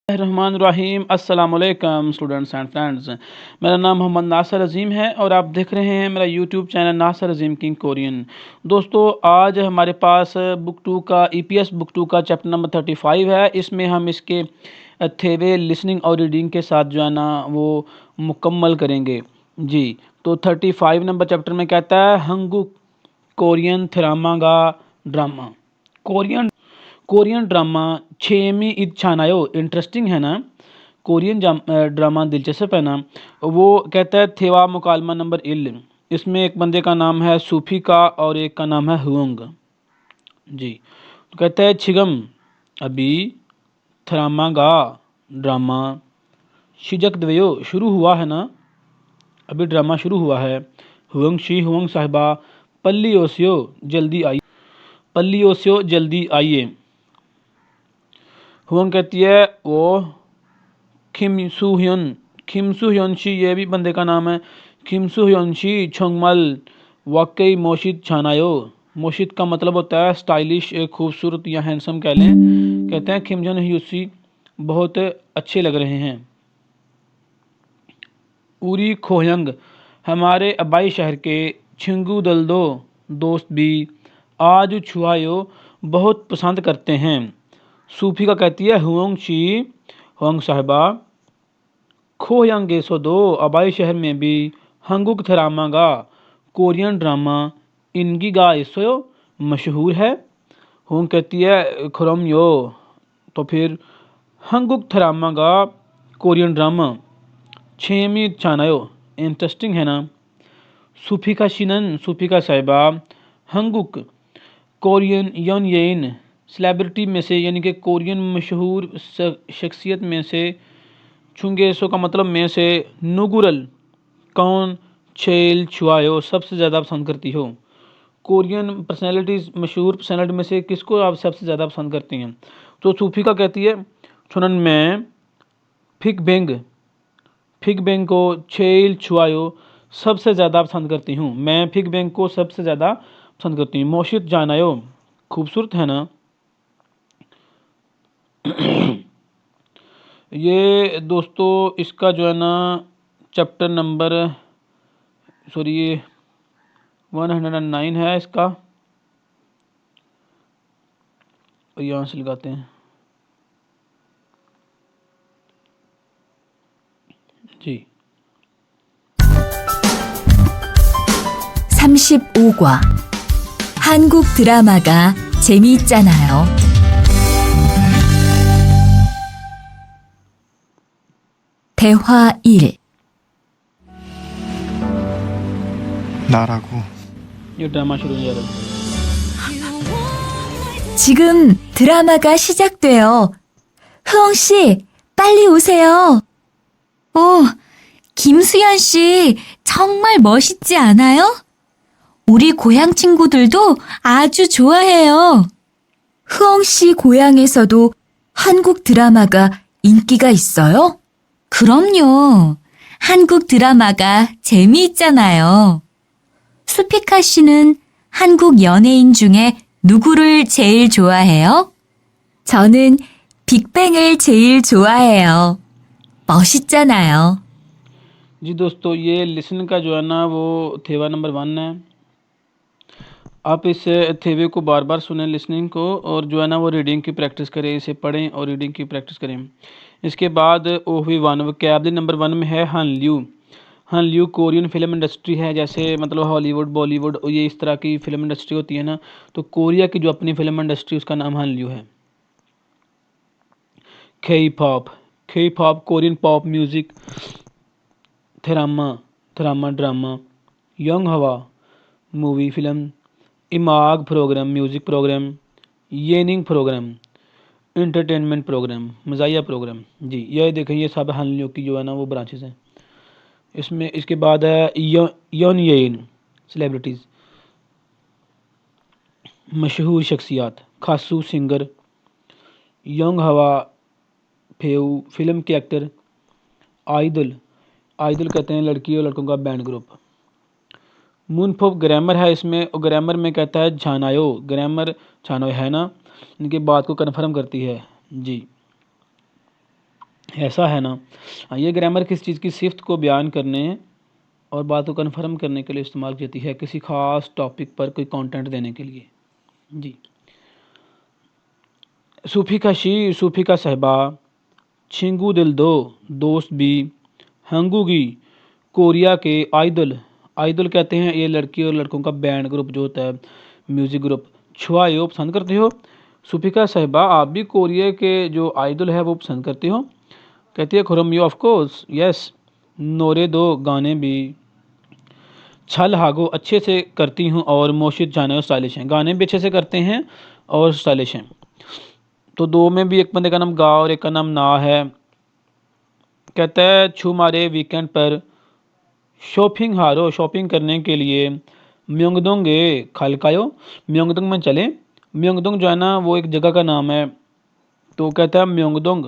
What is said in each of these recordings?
रहमान अस्सलाम वालेकुम students and friends. मेरा नाम मोहम्मद नासिर अज़ीम है और आप देख रहे हैं मेरा यूट्यूब चैनल नासिर अज़ीम किंग कोरियन। दोस्तों, आज हमारे पास बुक टू का ईपीएस बुक टू का चैप्टर नंबर 35 है। इसमें हम इसके थेवे लिसनिंग और रीडिंग के साथ जो है ना वो मुकम्मल करेंगे जी। तो 35 नंबर चैप्टर में कहता है हंगुक कोरियन थ्रामागा ड्रामा। कोरियन कोरियन ड्रामा छेमी ईद छानायो। इंटरेस्टिंग है ना, कोरियन ड्रामा दिलचस्प है ना। वो कहता है थेवा मुकालमा नंबर इल। इसमें एक बंदे का नाम है सूफी का और एक का नाम है हुंग जी। तो कहता है छिगम अभी थरामागा ड्रामा शिजक द्वयो शुरू हुआ है ना, अभी ड्रामा शुरू हुआ है। हुंग साहिबा पल्ली ओसियो जल्दी आई, पल्ली ओसियो जल्दी आइए। हुंग कहती है वो खिमसू ह्योनशी, ये भी बंदे का नाम है। खिमसू ह्योनशी छोंगमल वाकई मोशिद छानायो। मोशिद का मतलब होता है स्टाइलिश, खूबसूरत या हैंडसम कह लें। कहते हैं खिमजन ह्यूसी बहुत अच्छे लग रहे हैं। उरी खोयंग हमारे अबाई शहर के छिंगू दलदो दोस्त भी आज छुआयो बहुत पसंद करते हैं। सूफी का कहती है हुओंग शी होंग साहिबा खोयांगे सो दो अबाई शहर में भी हंगुक थरामा गा कोरियन ड्रामा इनकी गा इसो मशहूर है। होंग कहती है खुरम यो, तो फिर हंगुक थरामा गा कोरियन ड्रामा छेमी चानायो इंटरेस्टिंग है ना। सूफी का शिनन सूफी का साहिबा हंगुक कोरियन यन येन सेलिब्रिटी में से, यानी कि कोरियन मशहूर शख्सियत में से, छुंगेसो का मतलब में से, नुगुरल कौन छेल छुआयो सबसे ज़्यादा पसंद करती हो। कोरियन पर्सनैलिटीज़ मशहूर पर्सनैलिटी में से किसको आप सबसे ज़्यादा पसंद करती हैं। तो सूफी का कहती है छुनन में फिग बेंग को छेल छुआयो सबसे ज़्यादा पसंद करती हूँ। मैं फिग बेंग को सबसे ज़्यादा पसंद करती हूँ। मोशित जानायो खूबसूरत है ना। ये दोस्तों इसका जो है ना चैप्टर नंबर 109 है इसका, यहाँ से लगाते हैं जी। 35과 한국 드라마가 재미있잖아요. 대화 1. 나라고. ये ड्रामा शुरू हो जा रहा है। 지금 드라마가 시작돼요. 흐엉 씨, 빨리 오세요. 김수현 씨, 정말 멋있지 않아요? 우리 고향 친구들도 아주 좋아해요. 흐엉 씨 고향에서도 한국 드라마가 인기가 있어요? 그럼요. 한국 드라마가 재미있잖아요. 수피카 씨는 한국 연예인 중에 누구를 제일 좋아해요? 저는 빅뱅을 제일 좋아해요. 멋있잖아요. जी दोस्तों, ये लिसन का जो है ना वो थेवा नंबर 1 है। आप इस थेवे को बार बार सुनें लिसनिंग को, और जो है ना वो रीडिंग की प्रैक्टिस करें, इसे पढ़ें और रीडिंग की प्रैक्टिस करें। इसके बाद ओहवी 1 वोकैबुलरी नंबर 1 में है हनल्यू कोरियन फिल्म इंडस्ट्री है। जैसे मतलब हॉलीवुड, बॉलीवुड, ये इस तरह की फिल्म इंडस्ट्री होती है ना, तो कोरिया की जो अपनी फिल्म इंडस्ट्री उसका नाम हनल्यू है। K pop Korean pop music. थरामा ड्रामा। यंग हवा मूवी फिल्म। इमाग प्रोग्राम म्यूज़िक प्रोग्राम। येनिंग प्रोग्राम इंटरटेनमेंट प्रोग्राम, मज़ाहिया प्रोग्राम जी। ये देखें, ये सब हनल्यू की जो है ना वो ब्रांचेस हैं। इसमें इसके बाद है यन येन सेलिब्रिटीज़, मशहूर शख्सियात। खासू सिंगर। यंग हवा फेऊ फिल्म के एक्टर। आइदल कहते हैं लड़की और लड़कों का बैंड ग्रुप। मुनफोप ग्रामर है इसमें, और ग्रामर में कहता है छानायो। ग्रामर छानो है ना, इनकी बात को कन्फर्म करती है जी। ऐसा है ना। ये ग्रामर किस चीज़ की सिफ्त को बयान करने और बात को कन्फर्म करने के लिए इस्तेमाल की जाती है, किसी ख़ास टॉपिक पर कोई कंटेंट देने के लिए। जी। सूफ़ी का शी, सूफ़ी का सहबा, छिंगू दिल दो, दोस्त भी, हंगूगी, कोरिया के आइडल। आइडल कहते हैं ये लड़की और लड़कों का बैंड ग्रुप जो होता है, म्यूज़िक ग्रुप। छुआयो पसंद करते हो। सूफ़ी का सहबा, आप भी कोरिया के जो आइडल है वो पसंद करते हो। कहती है खुरम यू ऑफ कोर्स यस। नोरे दो, गाने भी। छल हागो, अच्छे से करती हूँ और मोशित जाने और स्टाइलिश हैं। गाने भी अच्छे से करते हैं और स्टाइलिश हैं। तो दो में भी एक बंदे का नाम गा और एक का नाम ना है। कहता है छू मारे वीकेंड पर शॉपिंग हारो, शॉपिंग करने के लिए। म्योंगदोंगे खालकायो, म्योंगदोंग में चले। म्योंगदोंग जो है ना वो एक जगह का नाम है। तो कहता है म्योंगदोंग,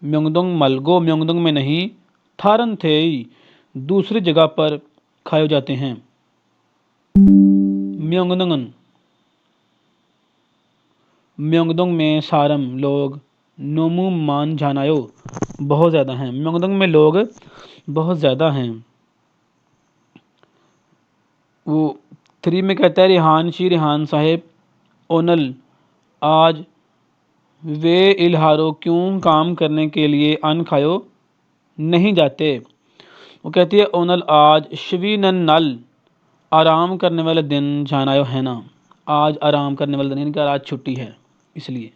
म्योंगदोंग मलगो, म्योंगदोंग में नहीं। थारन थे दूसरी जगह पर खाए जाते हैं। म्योंगदोंगन, म्योंगदोंग में सारम लोग। नोमू मान जानायो, बहुत ज़्यादा हैं। म्योंगदोंग में लोग बहुत ज़्यादा हैं। वो 3 में कहता है रिहान शी, रिहान साहेब। ओनल, आज। वे इल्हारो, क्यों काम करने के लिए अन खायो नहीं जाते। वो कहती है ओनल आज। शवी नन नल, आराम करने वाले दिन जानायो है ना। आज आराम करने वाले दिन, यानी कि आज छुट्टी है इसलिए।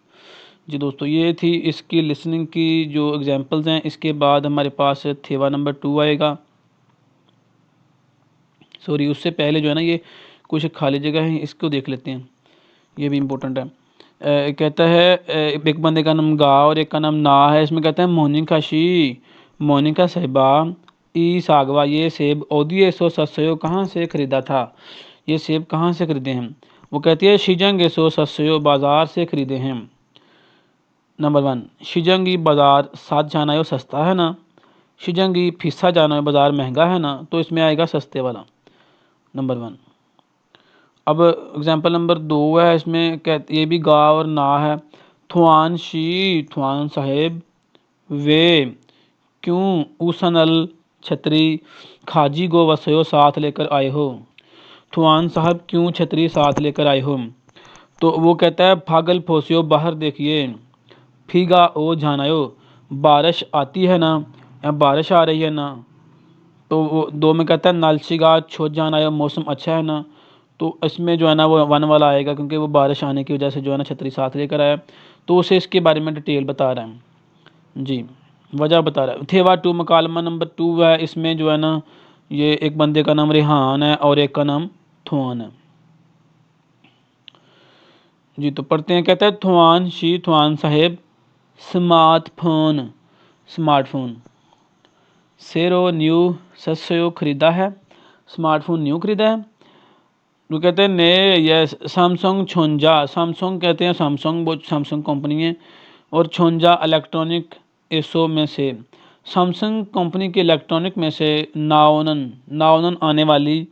जी दोस्तों, ये थी इसकी लिसनिंग की जो एग्जांपल्स हैं। इसके बाद हमारे पास थेवा नंबर 2 आएगा। सॉरी, उससे पहले जो है ना ये कुछ खाली जगह है, इसको देख लेते हैं, ये भी इम्पोर्टेंट है। कहता है एक बंदे का नाम गा और एक का नाम ना है। इसमें कहता है मोनिका शी, मोनिका साहिबा। ई सागवा, ये सेब। ओदिए सो सस्यो, कहाँ से ख़रीदा था, ये सेब कहाँ से ख़रीदे हैं। वो कहती है शिजंग सो सस्यो, बाज़ार से ख़रीदे हैं। नंबर 1, शिजंगी बाज़ार साथ जाना है, सस्ता है ना। शिजंगी फीसा जाना है, बाज़ार महंगा है ना। तो इसमें आएगा सस्ते वाला, नंबर 1। अब एग्जांपल नंबर 2 है, इसमें कहते ये भी गा और ना है। थुआन शी, थुआन साहेब। वे, क्यों ऊसनल छतरी। खाजी गो वसयो, साथ लेकर आए हो। थुआन साहब, क्यों छतरी साथ लेकर आए हो। तो वो कहता है फागल फोसियो, बाहर देखिए। फीगा ओ जानायो, बारिश आती है ना, या बारिश आ रही है ना। तो वो 2 में कहता है नालशीगा छो जानायो, मौसम अच्छा है ना। तो इसमें जो है ना वो 1 वाला आएगा, क्योंकि वो बारिश आने की वजह से जो है ना छतरी साथ लेकर आया। तो उसे इसके बारे में डिटेल बता रहा है जी, वजह बता रहा है। थेवा 2 मकालमा नंबर 2 है। इसमें जो है ना ये एक बंदे का नाम रेहान है और एक का नाम थुआन है जी। तो पढ़ते हैं। कहता है थुआन शी, थुआन साहेब। Smartphone, smartphone. सेरो न्यू, सस्यो खरीदा है, स्मार्टफोन न्यू खरीदा है। वो कहते हैं ने यस। सैमसंग छोंजा, सैमसंग कहते हैं सैमसंग, वो सैमसंग कंपनी है। और छोंजा इलेक्ट्रॉनिक एसो में से। सैमसंग कंपनी के इलेक्ट्रॉनिक में से नाओनन, नाओनन आने वाली।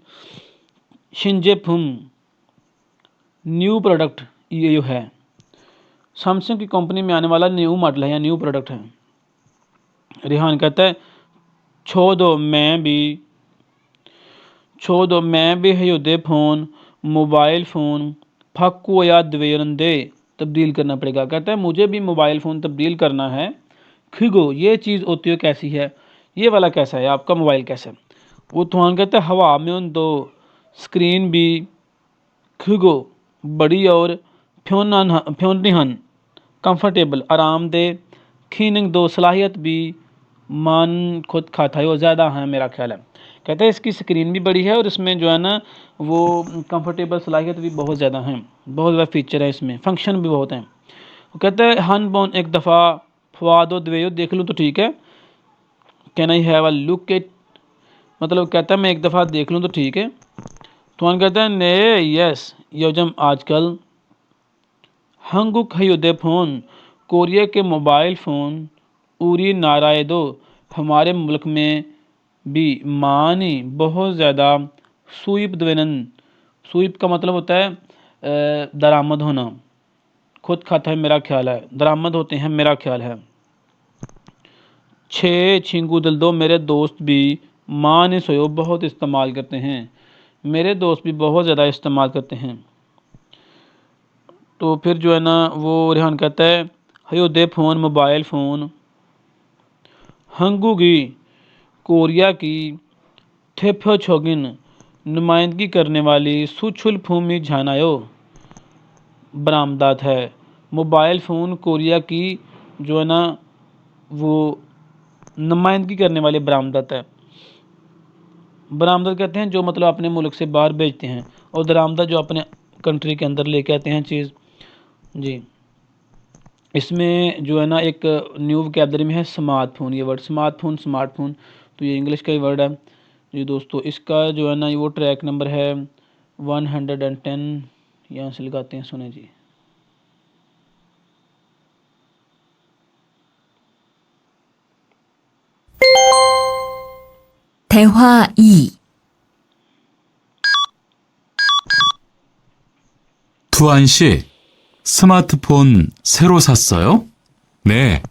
शिंजेफुम, न्यू प्रोडक्ट ये है। सैमसंग की कंपनी में आने वाला न्यू मॉडल है या न्यू प्रोडक्ट है। रिहान कहता है छो दो, मैं भी। छो दो, मैं भी हयोदे फ़ोन, मोबाइल फ़ोन। फक्को या द्वेरंदे, तब्दील करना पड़ेगा। कहता है मुझे भी मोबाइल फ़ोन तब्दील करना है। खिगो, ये चीज़ होती है कैसी है, ये वाला कैसा है, आपका मोबाइल कैसा है। वो तुहान कहता है हवा में उन दो, स्क्रीन भी। खिगो, बड़ी और। फ्योनिहन, कंफर्टेबल, आरामदेह। खीनिंग दो, सलाहियत भी। मान खुद खाता है वो ज़्यादा है मेरा ख्याल है। कहते हैं इसकी स्क्रीन भी बड़ी है और इसमें जो है ना वो कंफर्टेबल, सलाहियत भी बहुत ज़्यादा है, बहुत ज़्यादा फीचर है इसमें, फंक्शन भी बहुत हैं। वो कहते हैं हन बोन, एक दफ़ा। फवादो द्वेयो, देख लूँ तो ठीक है। Can I have a look it, मतलब कहता है मैं एक दफ़ा देख लूँ तो ठीक है। तो हम कहते हैं ने यस, योजम आजकल। हंगुक हयुदे फ़ोन, कोरिया के मोबाइल फ़ोन। उरी नारायदो, हमारे मुल्क में भी। मानी, बहुत ज़्यादा। सुईप द्वेनन, सुईप का मतलब होता है दरामद होना। खुद खाता है मेरा ख्याल है, दरामद होते हैं मेरा ख्याल है। छः छिंगू दल दो मेरे दोस्त भी माने सोयो बहुत इस्तेमाल करते हैं। मेरे दोस्त भी बहुत ज़्यादा इस्तेमाल करते हैं। तो फिर जो है ना वो रेहान कहता है हयो दे फ़ोन मोबाइल फ़ोन। हंगूगी कोरिया की थेफ्योछोगिन नुमाइंदगी करने वाली सुछुल फूमी झानायो बरामदात है। मोबाइल फ़ोन कोरिया की जो है ना वो नुमाइंदगी करने वाली बरामदात है। बरामदत कहते हैं जो मतलब अपने मुल्क से बाहर भेजते हैं, और दरामदत जो अपने कंट्री के अंदर लेके आते हैं चीज़। जी, इसमें जो है ना एक न्यू वोकैबुलरी में है स्मार्टफोन। ये वर्ड स्मार्टफोन तो ये इंग्लिश का ही वर्ड है। जी दोस्तों, इसका जो है ना वो ट्रैक नंबर है 110। यहाँ से लगाते हैं, सुने जी। 대화 2. 두한 씨, 스마트폰 새로 샀어요? 네,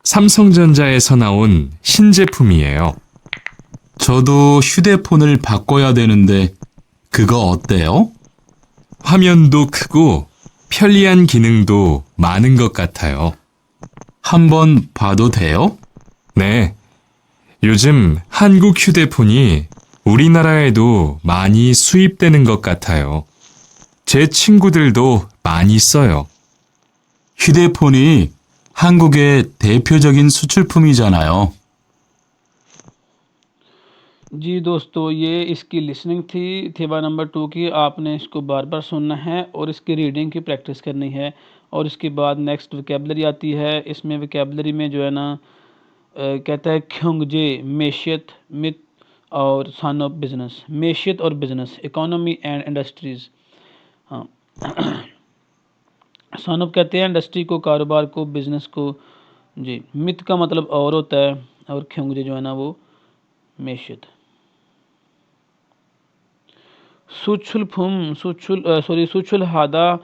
삼성전자에서 나온 신제품이에요. 저도 휴대폰을 바꿔야 되는데 그거 어때요? 화면도 크고 편리한 기능도 많은 것 같아요. 한번 봐도 돼요? 네, 요즘 한국 휴대폰이 우리나라에도 많이 수입되는 것 같아요. 제 친구들도 많이 써요. 휴대폰이 한국의 대표적인 수출품이잖아요. जी दोस्तों, ये इसकी लिसनिंग थी थेवा नंबर 2 की। आपने इसको बार बार सुनना है और इसकी रीडिंग की प्रैक्टिस करनी है। और इसके बाद नेक्स्ट वोकैबुलरी आती है। इसमें वोकैबुलरी में जो है ना कहता है ख्योंगजे मेशियत मित और सन ऑफ बिजनेस। मेशियत और बिजनेस, इकोनॉमी एंड इंडस्ट्रीज़। हाँ सन ऑफ कहते हैं इंडस्ट्री को, कारोबार को, बिजनेस को। जी, मित का मतलब और होता है, और ख्योंगजे जो है ना वो मेशियत। सुछुल हादा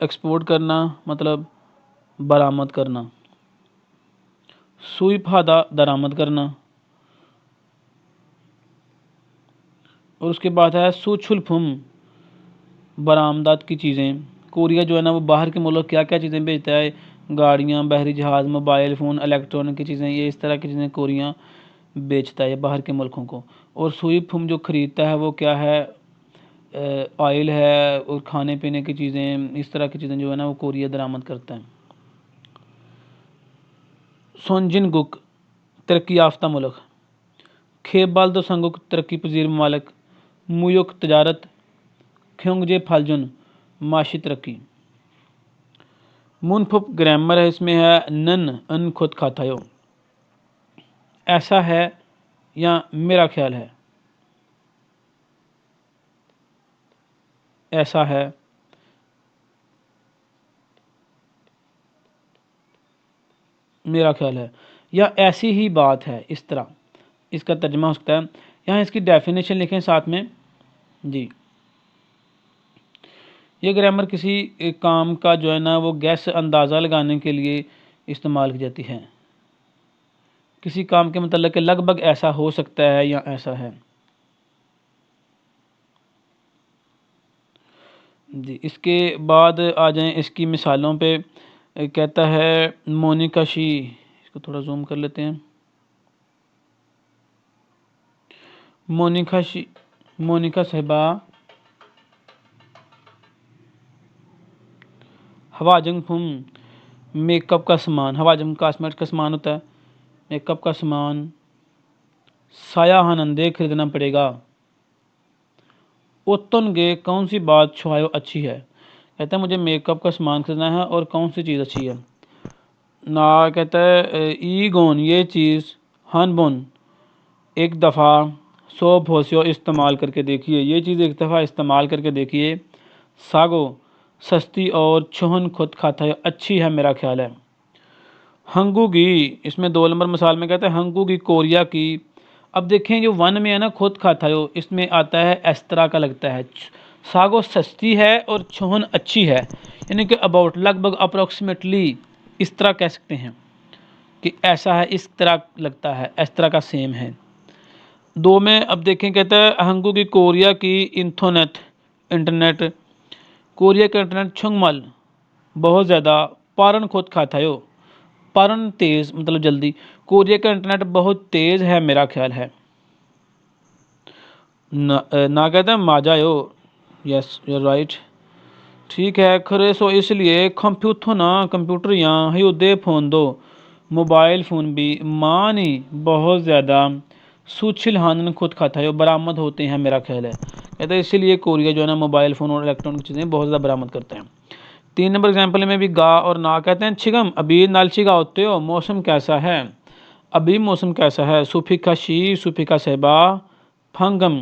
एक्सपोर्ट करना मतलब बरामद करना। सुई फादा दरामद करना। और उसके बाद है सुछुल फुम बरामदात की चीज़ें। कोरिया जो है ना वो बाहर के मुल्क क्या क्या चीज़ें भेजता है, गाड़ियाँ, बहरी जहाज़, मोबाइल फ़ोन, इलेक्ट्रॉनिक की चीज़ें, ये इस तरह की चीज़ें कोरिया बेचता है बाहर के मुल्कों को। और सुई फुम जो ख़रीदता है वो क्या है, ऑयल है और खाने पीने की चीज़ें, इस तरह की चीज़ें जो है ना वो कोरिया दरामद करता है। सोनजिनगुक तरक्की याफ्ता मुल्क। खेबाल्दो संगुक तरक्की पजीर ममालिक। मुयुक तजारत। ख्योंगजे फालजुन माशी तरक्की। मुनफुप ग्रामर है, इसमें है नन अन खुद खातायो, ऐसा है या मेरा ख्याल है। ऐसा है, मेरा ख्याल है, या ऐसी ही बात है। इस तरह इसका तर्जमा हो सकता है। यहाँ इसकी डेफिनेशन लिखें साथ में जी। ये ग्रामर किसी काम का जो है ना वो गैस अंदाज़ा लगाने के लिए इस्तेमाल की जाती है। किसी काम के मतलब कि लगभग ऐसा हो सकता है या ऐसा है जी। इसके बाद आ जाएं इसकी मिसालों पे। कहता है मोनिका शी, इसको थोड़ा जूम कर लेते हैं। मोनिका साहिबा हवाजंग फुम मेकअप का सामान। हवाजंग कॉस्मेटिक का सामान होता है, मेकअप का सामान। साया हनंदे खरीदना पड़ेगा। ओतन गे कौन सी बात छुआयो अच्छी है। कहता है मुझे मेकअप का सामान खरीदना है और कौन सी चीज़ अच्छी है। ना कहता है ई गोन ये चीज़, हन बोन एक दफ़ा, सो भोसियो इस्तेमाल करके देखिए, ये चीज़ एक दफ़ा इस्तेमाल करके देखिए। सागो सस्ती और छोहन खुद खाता है, अच्छी है मेरा ख्याल है। हंगूगी, इसमें 2 नंबर मिसाल में कहता है हंगूगी कोरिया की। अब देखें जो वन में है ना खुद खाता है, इसमें आता है इस तरह का लगता है। सागो सस्ती है और छोहन अच्छी है, यानी कि अबाउट लगभग अप्रोक्सीमेटली इस तरह कह सकते हैं कि ऐसा है, इस तरह लगता है, इस तरह का सेम है। 2 में अब देखें, कहता है हंगू की कोरिया की इंटरनेट, कोरिया का इंटरनेट छुंगमल बहुत ज़्यादा, पारन खुद खाता हो, पारन तेज़ मतलब जल्दी, कोरिया का इंटरनेट बहुत तेज़ है मेरा ख्याल है। ना कहते हैं माजा हो, यस यू राइट, ठीक है खरे। सो इसलिए कंप्यूटर यहाँ ही उदे फ़ोन दो, मोबाइल फ़ोन भी मानी बहुत ज़्यादा सुचिल हानन खुद खाता है, बरामद होते हैं मेरा ख्याल है। कहते हैं इसीलिए कोरिया जो है ना मोबाइल फ़ोन और इलेक्ट्रॉनिक चीज़ें बहुत ज़्यादा बरामद करते हैं। 3 नंबर एग्जाम्पल में भी गा और ना कहते हैं छिगम अभी नालचिगा होते हो, मौसम कैसा है, अभी मौसम कैसा है। सुफिका शी, सुफिका सेबा, फंगम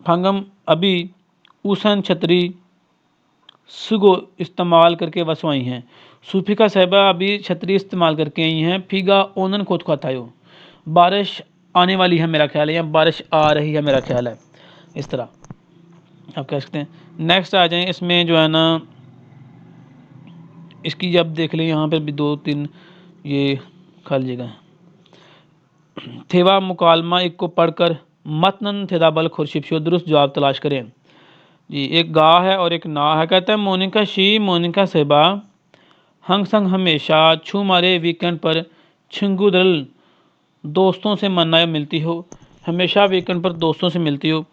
फंगम अभी, उसन छतरी सुगो इस्तेमाल करके वसवाई हैं। सूफिका साहिबा अभी छतरी इस्तेमाल करके आई हैं। फिगा ओनन खुद खातायो, बारिश आने वाली है मेरा ख्याल है, या बारिश आ रही है मेरा ख्याल है, इस तरह आप कह सकते हैं। नेक्स्ट आ जाएं, इसमें जो है ना इसकी जब देख लें यहाँ पर भी 2-3 ये खाली जगह थेवा मुकालमा एक को पढ़कर मतनन थेदाबल खुर्शिप दुरुस्त जवाब तलाश करें। जी, एक गा है और एक ना है। कहता है मोनिका शी, मोनिका सेबा हंग संग हमेशा छू मारे वीकेंड पर छिंगुदल दोस्तों से मनाया मिलती हो, हमेशा वीकेंड पर दोस्तों से मिलती हो।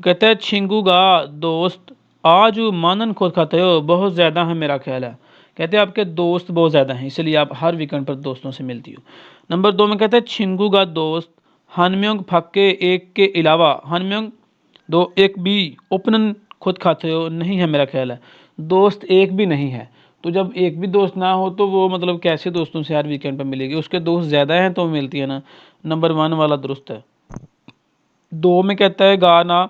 कहता है छिंगूगा दोस्त आज मानन खुद खाते हो बहुत ज़्यादा है मेरा ख्याल है। कहते हैं आपके दोस्त बहुत ज़्यादा हैं, इसलिए आप हर वीकेंड पर दोस्तों से मिलती हो। नंबर 2 में कहता है छिंगूगा दोस्त हनम्योंग फक्के एक के अलावा, हनम्योंग 2 एक भी ओपनन खुद खाते हो नहीं है मेरा ख्याल है, दोस्त एक भी नहीं है। तो जब एक भी दोस्त ना हो तो वो मतलब कैसे दोस्तों से हर वीकेंड पर मिलेगी, उसके दोस्त ज़्यादा हैं तो मिलती है ना। नंबर 1 वाला दुरुस्त है। 2 में कहता है गाना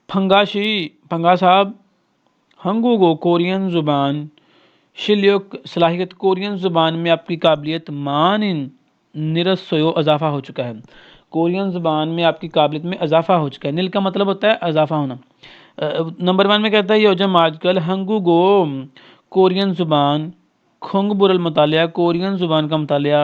फंगाशी, फंगा साहब हंगूगो कोरियन ज़ुबान शिल्योक सलाहियत, कोरियन ज़ुबान में आपकी काबिलियत मान निरस्यो इजाफ़ा हो चुका है, कोरियन ज़ुबान में आपकी काबिलियत में इजाफ़ा हो चुका है। नील का मतलब होता है इजाफ़ा होना। नंबर 1 में कहता है योजम आजकल हंगूगो कोरियन ज़ुबान खुंग बुरल मुतालिया, कोरियन ज़ुबान का मुतालिया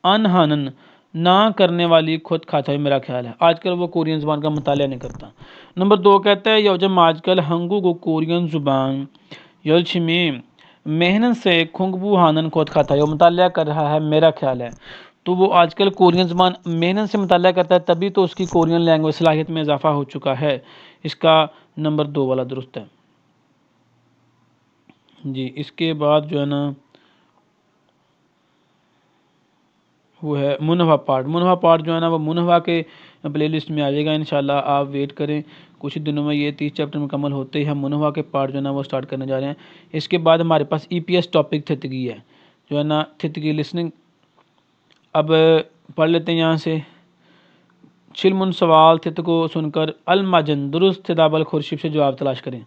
अनहानन ना करने वाली खुद खाता है मेरा ख्याल है, आजकल वो कोरियन ज़ुबान का मुतालिया नहीं करता। नंबर 2 कहता है योजम आजकल हंगूगो कोरियन ज़ुबान योलछिमी मेहनत से खुंगबू हानन खुद खाता है, वो मुतालिया कर रहा है मेरा ख्याल है। तो वो आजकल कोरियन ज़ुबान मेहनत से मुतालिया करता है, तभी तो उसकी कोरियन लैंग्वेज सलाहियत में इजाफा हो चुका है। इसका नंबर 2 वाला दुरुस्त है। जी, इसके बाद जो है ना वो है मुनहवा पार्ट। मुनहवा पार्ट जो है ना वो मुनहवा के प्लेलिस्ट में आ जाएगा इंशाल्लाह, आप वेट करें, कुछ ही दिनों में ये 30 चैप्टर मुकम्मल होते ही हम मुनहवा के पार्ट जो है ना वो स्टार्ट करने जा रहे हैं। इसके बाद हमारे पास ईपीएस टॉपिक थितगी है, जो है ना थितगी लिसनिंग। अब पढ़ लेते हैं यहाँ से। छिलमुन सवाल थित को सुनकर अलमाजन दुरुस्त थिदाबल खुर्शीब से जवाब तलाश करें।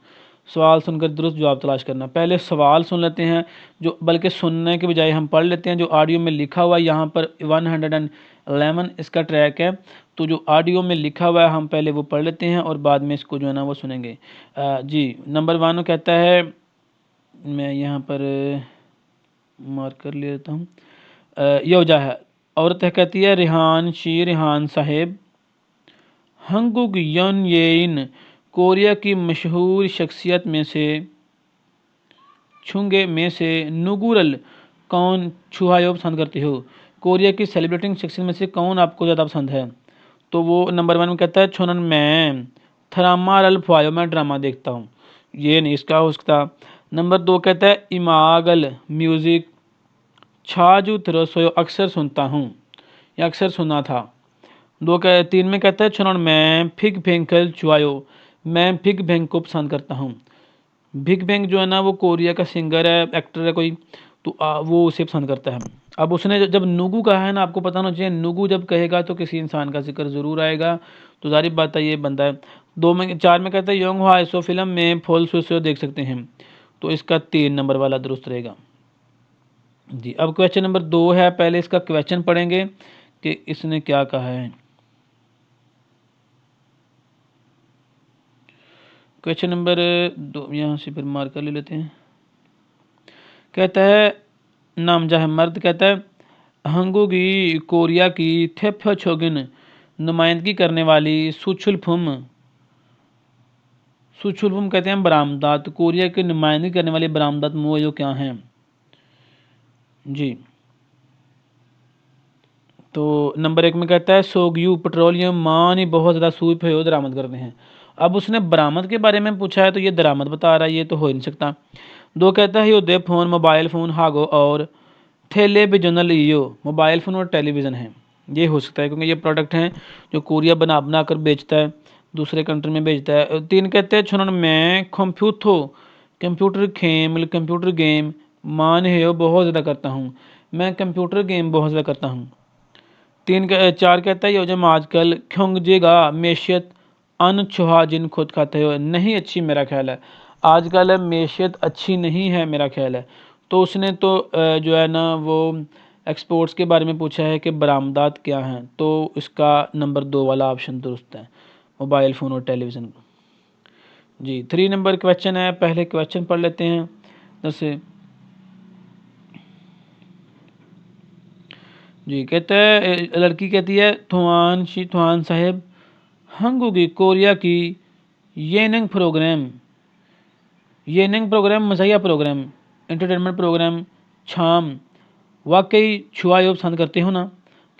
सवाल सुनकर दुरुस्त जवाब तलाश करना। पहले सवाल सुन लेते हैं, जो बल्कि सुनने के बजाय हम पढ़ लेते हैं जो ऑडियो में लिखा हुआ है। यहाँ पर 111 इसका ट्रैक है, तो जो ऑडियो में लिखा हुआ है हम पहले वो पढ़ लेते हैं और बाद में इसको जो है ना वो सुनेंगे। जी, नंबर 1 कहता है, मैं यहाँ पर मार्क कर लेता हूँ। ये वजह है, औरत है कहती है रिहान शी, रिहान साहेब हंगुग यन येन कोरिया की मशहूर शख्सियत में से छुंगे में से नुगुरल कौन छुहायो पसंद करते हो, कोरिया की सेलिब्रेटिंग शख्सियत में से कौन आपको ज़्यादा पसंद है। तो वो नंबर 1 में कहता है छोनन मैं थरामा रल फुआयो, मैं ड्रामा देखता हूँ, ये नहीं इसका उसका। नंबर 2 कहता है इमागल म्यूज़िक छाजू थ्रोसोयो, अक्सर सुनता हूँ या अक्सर सुना था। 3 में कहता है छुनन मैं फिग फेंकल चुआयो, मैं फिग फेंक को पसंद करता हूँ। बिग बैंग जो है ना वो कोरिया का सिंगर है, एक्टर है कोई, तो वो उसे पसंद करता है। अब उसने जब नुगु कहा है ना, आपको पता होना चाहिए नुगु जब कहेगा तो किसी इंसान का जिक्र ज़रूर आएगा, तो जाहिर बात है ये बंदा है। 4 में कहता है योंग हुआ इसो फिल्म में फॉल सुसो देख सकते हैं, तो इसका 3 नंबर वाला दुरुस्त रहेगा। जी, अब क्वेश्चन नंबर 2 है, पहले इसका क्वेश्चन पढ़ेंगे कि इसने क्या कहा है। क्वेश्चन नंबर 2 यहाँ से फिर मार्कर ले लेते हैं। कहता है नामजा है मर्द, कहता है हंगुगी कोरिया की थेप्योछोगिन नुमाइंदगी करने वाली सुचुलफुम कहते हैं बरामदात। कोरिया की नुमाइंदगी करने वाली बरामदात मुओयो क्या हैं जी। तो नंबर 1 में कहता है सोगयू पेट्रोलियम मान बहुत ज़्यादा सूप है दरामद करते हैं। अब उसने बरामद के बारे में पूछा है तो ये दरामद बता रहा है, ये तो हो ही नहीं सकता। 2 कहता है योदे फ़ोन मोबाइल फ़ोन हागो और टेलीविजनल लियो मोबाइल फ़ोन और टेलीविज़न है, ये हो सकता है क्योंकि ये प्रोडक्ट हैं जो कोरिया बना कर बेचता है, दूसरे कंट्री में बेचता है। 3 कहते हैं छुनन में कंप्यूटर खेल कंप्यूटर गेम मान है बहुत ज़्यादा करता हूँ, मैं कंप्यूटर गेम बहुत ज़्यादा करता हूँ। 4 कहता है योजम आजकल ख्योंगजेगा मैशियत अन छुहा जिन खुद खाते हो नहीं अच्छी मेरा ख्याल है, आजकल मैशियत अच्छी नहीं है मेरा ख्याल है। तो उसने तो जो है ना वो एक्सपोर्ट्स के बारे में पूछा है कि बरामदात क्या हैं, तो इसका नंबर 2 वाला ऑप्शन दुरुस्त है, मोबाइल फ़ोन और टेलीविज़न जी। 3 नंबर क्वेश्चन है, पहले क्वेश्चन पढ़ लेते हैं। जैसे जी कहता है लड़की कहती है थुआन साहेब हंगुगी कोरिया की येनिंग प्रोग्राम मज़ाहिया प्रोग्राम एंटरटेनमेंट प्रोग्राम छाम वाकई छुआयो पसंद करते हो ना।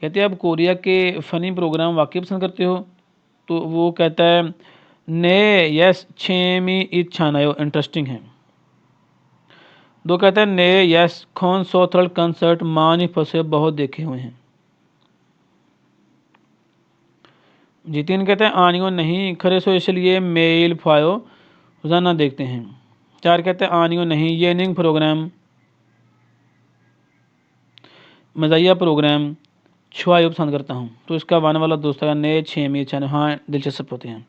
कहते हैं आप कोरिया के फ़नी प्रोग्राम वाकई पसंद करते हो, तो वो कहता है ने यस छेमी इच्छानायो इंटरेस्टिंग है। 2 कहता है ने यस कौन सो थर्ड कंसर्ट मानी फंसे बहुत देखे हुए हैं जी। 3 कहते हैं आनियो नहीं खरे सो इसलिए मेल फायो रोज़ाना देखते हैं। 4 कहते हैं आनियो नहीं ये निंग प्रोग्राम मज़ाहिया प्रोग्राम छुआयो पसंद करता हूँ, तो इसका वन वाला दूसरा नए 6 में चैनल हाँ दिलचस्प होते हैं।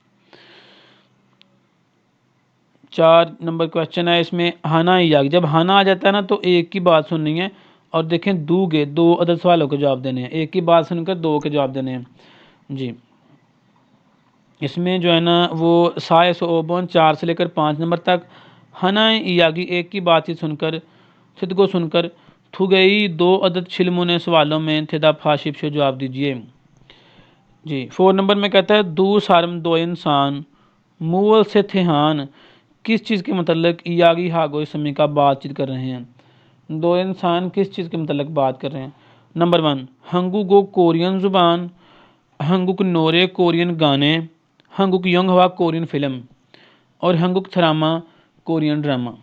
4 नंबर क्वेश्चन है इसमें हाना याग, जब हाना आ जाता है ना तो एक की बात सुननी है और देखें दूगे 2 अदद सवालों के जवाब देने हैं, एक की बात सुनकर 2 के जवाब देने हैं जी। इसमें जो है ना वो साय सोबन 4 से लेकर 5 नंबर तक, हना यागी एक की बात ही सुनकर थिद को सुनकर थुगई 2 अदद छिलमुने सवालों में थिदा फाशिप से जवाब दीजिए जी। 4 नंबर में कहता है दू सारम 2 इंसान मूवल से थेहान किस चीज़ के मतलब यागी हागो इस समय का बातचीत कर रहे हैं, 2 इंसान किस चीज़ के मतलब बात कर रहे हैं। नंबर 1 हंगू गो कोरियन ज़ुबान, हंगुक नोरे कोरियन गाने, हंगुक यंग हवा कोरियन फिल्म और हंगुक थरामा कोरियन ड्रामा।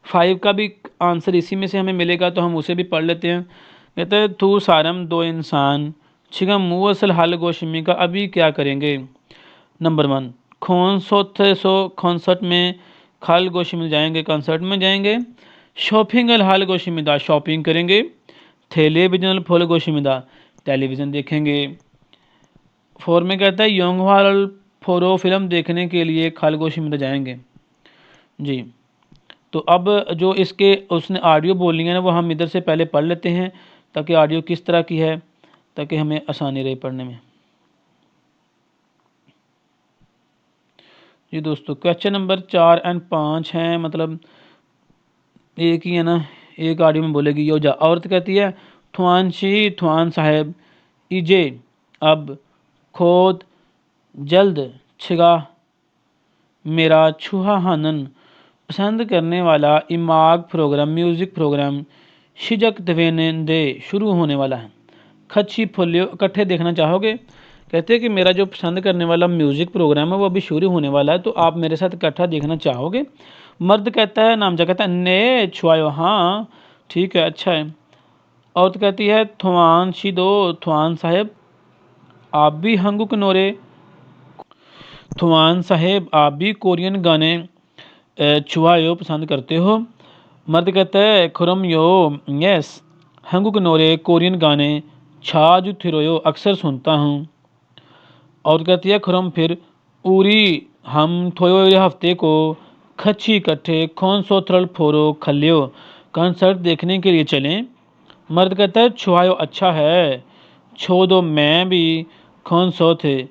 5 का भी आंसर इसी में से हमें मिलेगा तो हम उसे भी पढ़ लेते हैं। कहते हैं थू सारम 2 इंसान छिगम मुवसल हाल गोशमी का अभी क्या करेंगे। नंबर 1 सो कॉन्सर्ट में खाल गोशमी जाएंगे, कंसर्ट में जाएंगे। शॉपिंग हाल गोशमिदा शॉपिंग करेंगे। थेले बिजनल फुल गोशमिदा टेलीविज़न देखेंगे। 4 में कहता है योंगवाल फोरो फिल्म देखने के लिए खालगोशी में जाएंगे जी। तो अब जो इसके उसने ऑडियो बोली है ना वो हम इधर से पहले पढ़ लेते हैं ताकि ऑडियो किस तरह की है ताकि हमें आसानी रहे पढ़ने में जी। दोस्तों क्वेश्चन नंबर 4 और 5 हैं, मतलब एक ही है ना, एक ऑडियो में बोलेगी योजा। औरत कहती है थुआन साहेब इजे अब खोद जल्द छिगा मेरा छुहा हानन पसंद करने वाला इमाग प्रोग्राम म्यूज़िक प्रोग्राम शिजक दवेनेंदे शुरू होने वाला है। खच्ची फुल्लियो इकट्ठे देखना चाहोगे। कहते हैं कि मेरा जो पसंद करने वाला म्यूज़िक प्रोग्राम है वो अभी शुरू होने वाला है, तो आप मेरे साथ इकट्ठा देखना चाहोगे। मर्द कहता है नामजा कहता है ने छुआयो हाँ ठीक है अच्छा है। औरत कहती है थुआन शिदो थुआन साहेब आप भी हंगुक नोरे थुआन साहेब आप भी कोरियन गाने छुआयो पसंद करते हो। मर्द कहता है खुरम यो यस हंगुक नोरे कोरियन गाने छाजु थिरोयो अक्सर सुनता हूँ। और कहती है खुरम फिर उरी हम थोयो हफ्ते को खच्ची इकट्ठे कौन सो थ्रल फोरो खल्यो कंसर्ट देखने के लिए चलें। मर्द कहता है छुआयो अच्छा है छो दो मैं भी कौन सो थे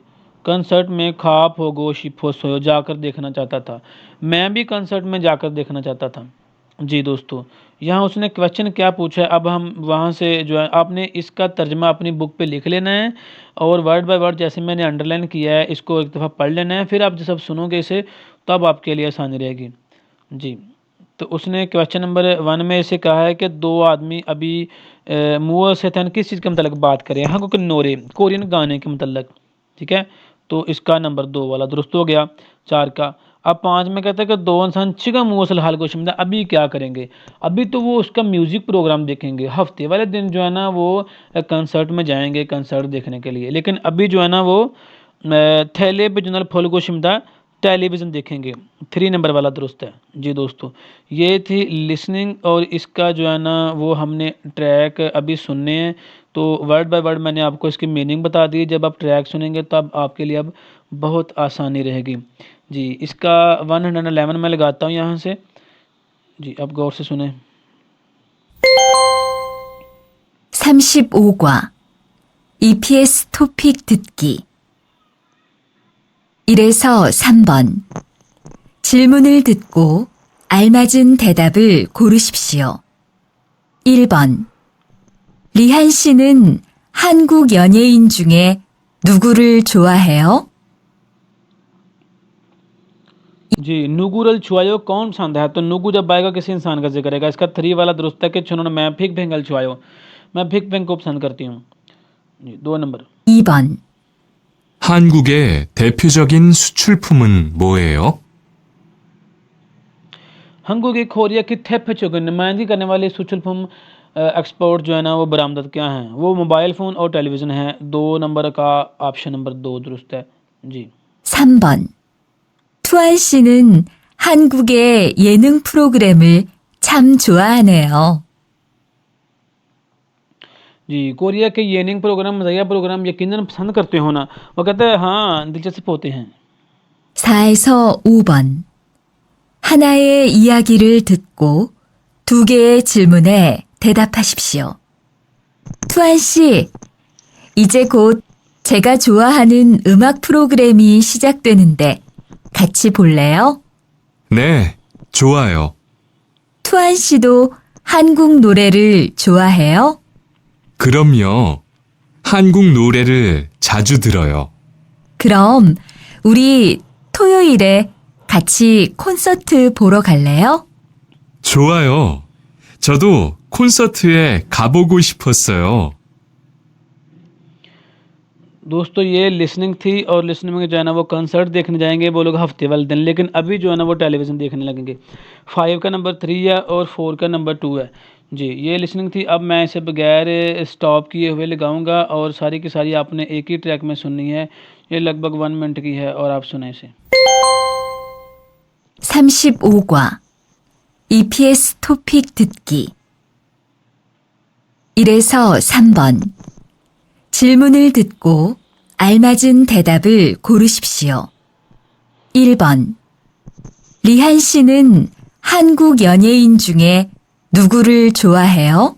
कंसर्ट में खाप हो गोशी फोसो जाकर देखना चाहता था, मैं भी कंसर्ट में जाकर देखना चाहता था जी। दोस्तों यहाँ उसने क्वेश्चन क्या पूछा है, अब हम वहाँ से जो है आपने इसका तर्जमा अपनी बुक पे लिख लेना है और वर्ड बाय वर्ड जैसे मैंने अंडरलाइन किया है इसको एक दफ़ा पढ़ लेना है, फिर आप जब सुनोगे इसे तब आपके लिए आसानी रहेगी जी। तो उसने क्वेश्चन नंबर 1 में इसे कहा है कि दो आदमी अभी मुआ से थे, किस चीज़ के मतलब बात करें, हाँ क्योंकि नोरे कोरियन गाने के मतलब, ठीक है। तो इसका नंबर 2 वाला दुरुस्त हो गया 4 का। अब 5 में कहता है कि दो इंसान चिका मुसल हाल गोशमदा, अभी क्या करेंगे, अभी तो वो उसका म्यूज़िक प्रोग्राम देखेंगे, हफ्ते वाले दिन जो है ना वो कंसर्ट में जाएंगे कंसर्ट देखने के लिए, लेकिन अभी जो है ना वो थैले पे जनरल फल गोशमदा टेलीविज़न देखेंगे। 3 नंबर वाला दुरुस्त है जी दोस्तों। ये थी लिसनिंग और इसका जो है ना वो हमने ट्रैक अभी सुनने हैं, तो वर्ड बाय वर्ड मैंने आपको इसकी मीनिंग बता दी। जब आप ट्रैक सुनेंगे तब आपके लिए अब बहुत आसानी रहेगी जी। इसका 111 मैं लगाता हूँ यहाँ से जी, अब गौर से सुने। 35과 EPS 토픽 듣기 1에서 3번 질문을 듣고 알맞은 대답을 고르십시오. 1번 리한 씨는 한국 연예인 중에 누구를 좋아해요? जी नुगुरल छुआयो कौन पसंद है, तो नुगु जब आएगा किसी इंसान का जिक्र करेगा। इसका 3 वाला दुरुस्त है कि चुनो मैं फिक भेंगल छुआयो, मैं फिक भेंग को पसंद करती हूँ जी। 2 नंबर 2번 한국의 대표적인 수출품은 뭐예요? हंगू की खोरिया की थेप चुके नुमाइंदगी करने वाले सुचल फिल्म एक्सपोर्ट जो है ना वो बरामदत क्या हैं, वो मोबाइल फ़ोन और टेलीविज़न है। 2 नंबर का ऑप्शन नंबर 2 दुरुस्त है जी। 3번 투안 씨는 한국의 예능 프로그램을 참 좋아하네요. जी कोरिया के येनिंग प्रोग्राम मज़ाहिया प्रोग्राम यकीनन पसंद करते हो ना, वो कहते हैं हाँ दिलचस्प होते हैं। 4에서 5번 하나의 이야기를 듣고 2개의 질문에 대답하십시오. 투안 씨, 이제 곧 제가 좋아하는 음악 프로그램이 시작되는데 같이 볼래요? 네, 좋아요. 투안 씨도 한국 노래를 좋아해요? 그럼요. 한국 노래를 자주 들어요. 그럼 우리 토요일에 같이 콘서트 보러 갈래요? 좋아요. 저도 콘서트에 가보고 싶었어요. दोस्तों ये लिसनिंग थी और लिसनिंग में जो है ना वो कंसर्ट देखने जाएंगे वो लोग हफ्ते वाले दिन, लेकिन अभी जो है ना वो टेलीविज़न देखने लगेंगे। 5 का नंबर 3 है और 4 का नंबर 2 है जी। ये लिसनिंग थी। अब मैं इसे बगैर स्टॉप किए हुए लगाऊंगा और सारी की सारी आपने एक ही ट्रैक में सुननी है। ये लगभग 1 मिनट की है और आप सुने इसे। 35과 EPS 토픽 듣기 1에서 3번 질문을 듣고 알맞은 대답을 고르십시오. 1번 리한 씨는 한국 연예인 중에 누구를 좋아해요?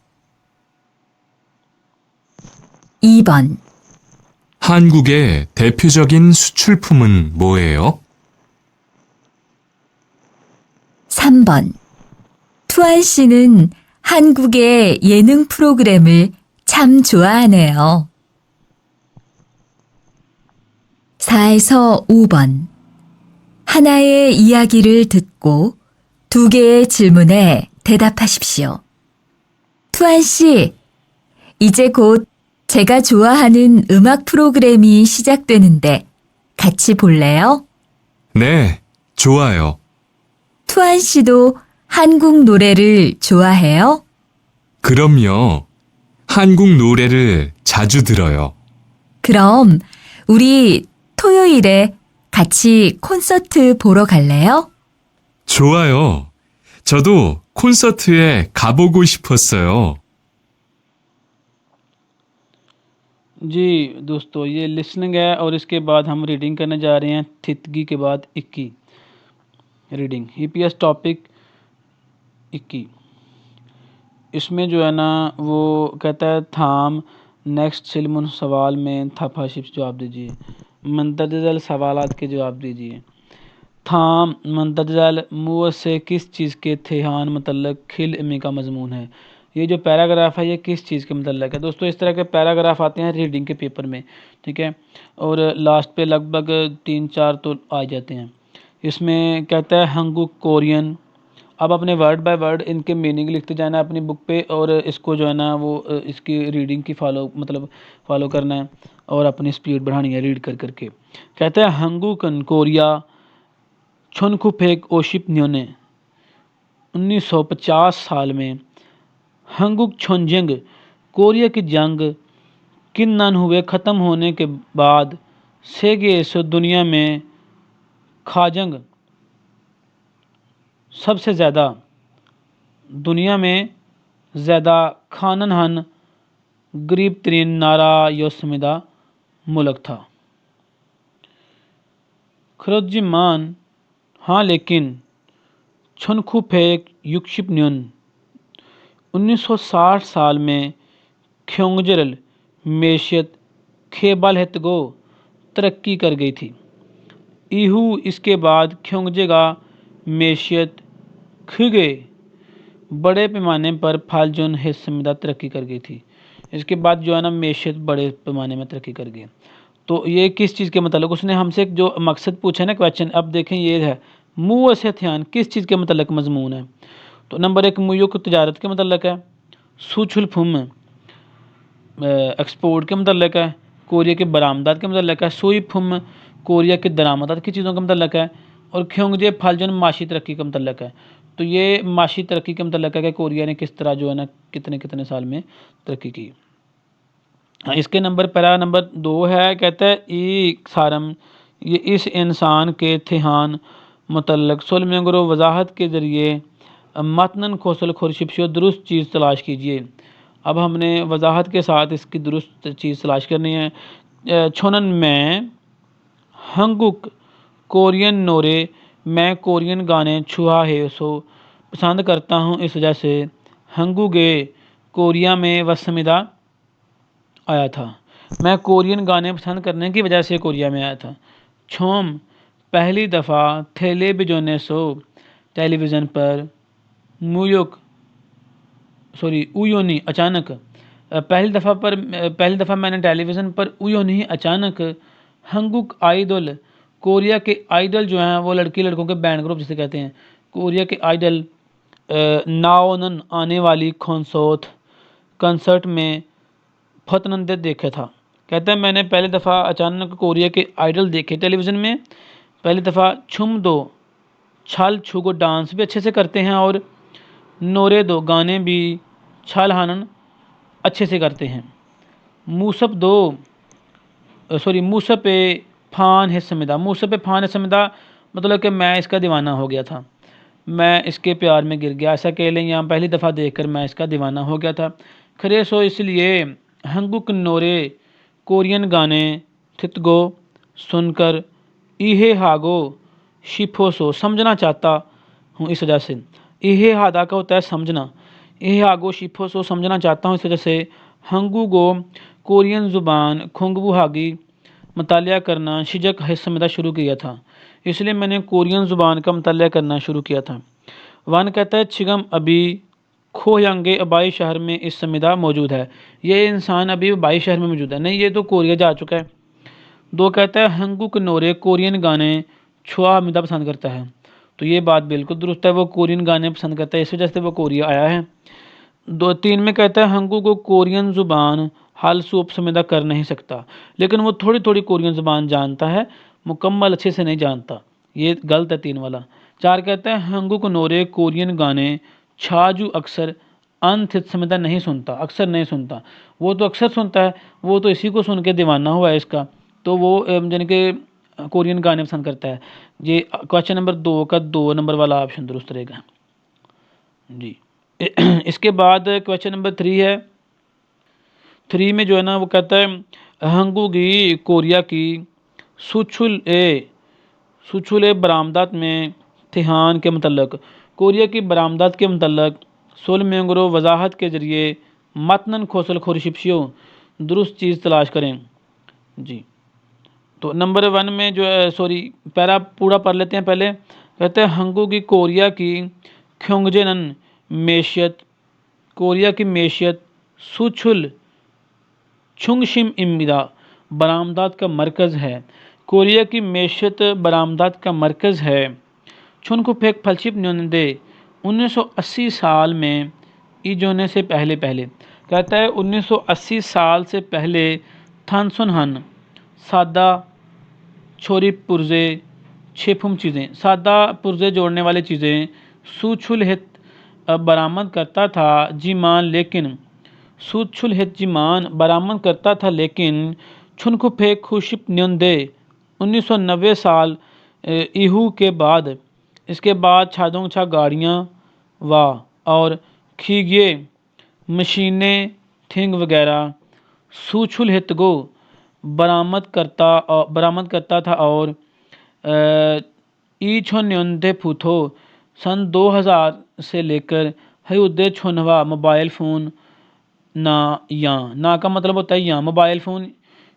2번 한국의 대표적인 수출품은 뭐예요? 3번 투안 씨는 한국의 예능 프로그램을 참 좋아하네요. 4에서 5번 하나의 이야기를 듣고 2개의 질문에 대답하십시오. 투안 씨, 이제 곧 제가 좋아하는 음악 프로그램이 시작되는데 같이 볼래요? 네, 좋아요. 투안 씨도 한국 노래를 좋아해요? 그럼요. 한국 노래를 자주 들어요. 그럼 우리 토요일에 같이 콘서트 보러 갈래요? 좋아요. 저도 콘서트에 가보고 싶었어요. जी दोस्तों ये लिसनिंग है और इसके बाद हम रीडिंग करने जा रहे हैं। थितगी के बाद 21 रीडिंग ईपीएस टॉपिक 21। इसमें जो है ना वो कहता है थाम नेक्स्ट सिलमुन सवाल में थाफाशिप जवाब दीजिए, मंतजल सवालात के जवाब दीजिए। थाम मंतजल मुँह से किस चीज़ के थेहान मतलब खिल इमी का मजमून है। ये जो पैराग्राफ है ये किस चीज़ के मतलब है। दोस्तों इस तरह के पैराग्राफ आते हैं रीडिंग के पेपर में, ठीक है, और लास्ट पे लगभग 3-4 तो आ जाते हैं। इसमें कहता है हंगुक कोरियन। अब अपने वर्ड बाय वर्ड इनके मीनिंग लिखते जाना अपनी बुक पे, और इसको जो है ना वो इसकी रीडिंग की फॉलो करना है और अपनी स्पीड बढ़ानी है रीड कर करके। कहता है हंगुकन कोरिया छुनखुफेक ओशिप न्योने 1950 साल में हंगुक छोनजंग कोरिया की जंग किन्नन हुए ख़त्म होने के बाद सेगेसो दुनिया में खाजंग सबसे ज़्यादा दुनिया में ज़्यादा खानन हन गरीब तरीन नारा योसमिदा मुल्क था। खरोजिमान हाँ लेकिन छुनखु फेक युक्षिपन्युन 1960 साल में ख्योंगजरल मेशियत खेबाल हेतगो तरक्की कर गई थी। इहू इसके बाद ख्योंगजेगा मेशियत खिगे बड़े पैमाने पर फालजून हिस्समिदा तरक्की कर गई थी। इसके बाद जो है ना मेशियत बड़े पैमाने में तरक्की कर गई। तो ये किस चीज़ के मतलब उसने हमसे जो मकसद पूछा ना क्वेश्चन, अब देखें ये है मुँह से ध्यान किस चीज़ के मतलब मजमून है। तो नंबर 1 मुयुक तजारत के मतलब है, सुछुलफुम एक्सपोर्ट के मतलब है, कोरिया के बरामदात के मतलब है, सुईफुम कोरिया के दरामदात की चीज़ों का मतलब है, और ख्योंगजे फालजन माशी तरक्की का मतलब है। तो ये माशी तरक्की का मतलब है कि कोरिया ने किस तरह जो है ना कितने कितने साल में तरक्की की। इसके पैरा नंबर 2 है, कहता है ई सारम ये इस इंसान के थेहान मुतल्लक सोलमेंगरो वजाहत के ज़रिए मतनन खोसल खुरशिपशो दुरुस्त चीज़ तलाश कीजिए। अब हमने वजाहत के साथ इसकी दुरुस्त चीज़ तलाश करनी है। छोनन में हंगुक कोरियन नोरे मैं कोरियन गाने छुआ है सो पसंद करता हूँ इस वजह से हंगुगे कोरिया में वसमिदा आया था। मैं कोरियन गाने पसंद करने की वजह से कोरिया में आया था। छोम पहली दफ़ा थेले बिजोने सो टेलीविज़न पर मुयुक उयोनी अचानक पहली दफ़ा मैंने टेलीविज़न पर उयोनी अचानक हंगुक आइडल कोरिया के आइडल जो हैं वो लड़की लड़कों के बैंड ग्रुप जिसे कहते हैं, कोरिया के आइडल नाओनन आने वाली कंसर्ट में फतनंदे देखे था। कहता है मैंने पहली दफ़ा अचानक कोरिया के आइडल देखे टेलीविज़न में। पहली दफ़ा छुम दो छाल छुगो डांस भी अच्छे से करते हैं और नोरे दो गाने भी छाल हानन अच्छे से करते हैं। मूसप मूसपे फान है समिदा, मूसपे फान है समिदा मतलब कि मैं इसका दीवाना हो गया था, मैं इसके प्यार में गिर गया। ऐसा कह लें यहाँ पहली दफ़ा देखकर मैं इसका दीवाना हो गया था। खरे सो इसलिए हंगुक नोरे कोरियन गाने थितगो सुनकर इहे हागो शिफोसो समझना चाहता हूँ इस वजह से। इहे हादा का होता है समझना, इहे हागो शिफोसो समझना चाहता हूँ इस वजह से हंगुगो कोरियन ज़ुबान खुंगबू हागी मतालिया करना शिजक हिस्समिदा शुरू किया था, इसलिए मैंने कोरियन ज़ुबान का मतालिया करना शुरू किया था। वन कहता है छिगम अभी खोयांगे अबाई शहर में इस समिदा मौजूद है, ये इंसान अभी अबाई शहर में मौजूद है, नहीं ये तो कोरिया जा चुका है। 2 कहता है हंगुक नोरे कोरियन गाने छुआ हमिदा पसंद करता है, तो ये बात बिल्कुल दुरुस्त है, वो कोरियन गाने पसंद करता है इस वजह से वो कोरिया आया है। 3 में कहता है हंगू को कोरियन ज़ुबान हाल सूप समिदा कर नहीं सकता, लेकिन वो थोड़ी थोड़ी कोरियन ज़ुबान जानता है, मुकम्मल अच्छे से नहीं जानता, ये गलत है 3 वाला। 4 कहता है हंगू को नोरे कोरियन गाने छाजू अक्सर अनथित समिदा नहीं सुनता, अक्सर नहीं सुनता, वो तो अक्सर सुनता है, वो तो इसी को सुन के दीवाना हुआ है इसका, तो वो यानी कि कोरियन गाने पसंद करता है। ये क्वेश्चन नंबर 2 का 2 नंबर वाला ऑप्शन दुरुस्त रहेगा जी। इसके बाद क्वेश्चन नंबर 3 है। 3 में जो है ना वो कहता है हंगुगी कोरिया की सुछुल बरामदात में थिहान के मतलब, कोरिया की बरामदात के मतलब सोल मेंगरो वजाहत के ज़रिए मतनन खोसल खोरशिप्शियो दुरुस्त चीज़ तलाश करें जी। तो नंबर 1 में जो है पैरा पूरा पढ़ लेते हैं पहले। कहते हैं हंगू की कोरिया की ख्योंगजेनन मेशियत, कोरिया की मेशियत सुछुल छुंगशिम इम्दा बरामदात का मरकज़ है। कोरिया की मेशियत बरामदात का मरकज़ है। छुनकुफेक फलशिप न्योंदे 1980 साल में ईजोने से पहले कहता है 1980 साल से पहले थानसुनहन सादा छोरी पुर्जे छेफुम चीज़ें, सादा पुर्जे जोड़ने वाली चीज़ें सूछुल हित बरामद करता था जीमान, लेकिन सूछुल हित जीमान बरामद करता था लेकिन छुनकुफे खुशिप न्योंदे 1990 साल इहू के बाद, इसके बाद छादोंगछा गाड़ियाँ वाह और खीगे मशीनें थिंग वगैरह सूछुल हित को बरामद करता था और ईछोन्योंदे फूथो सन 2000 से लेकर हयुदे छोनवा मोबाइल फ़ोन ना का मतलब होता है यहाँ मोबाइल फ़ोन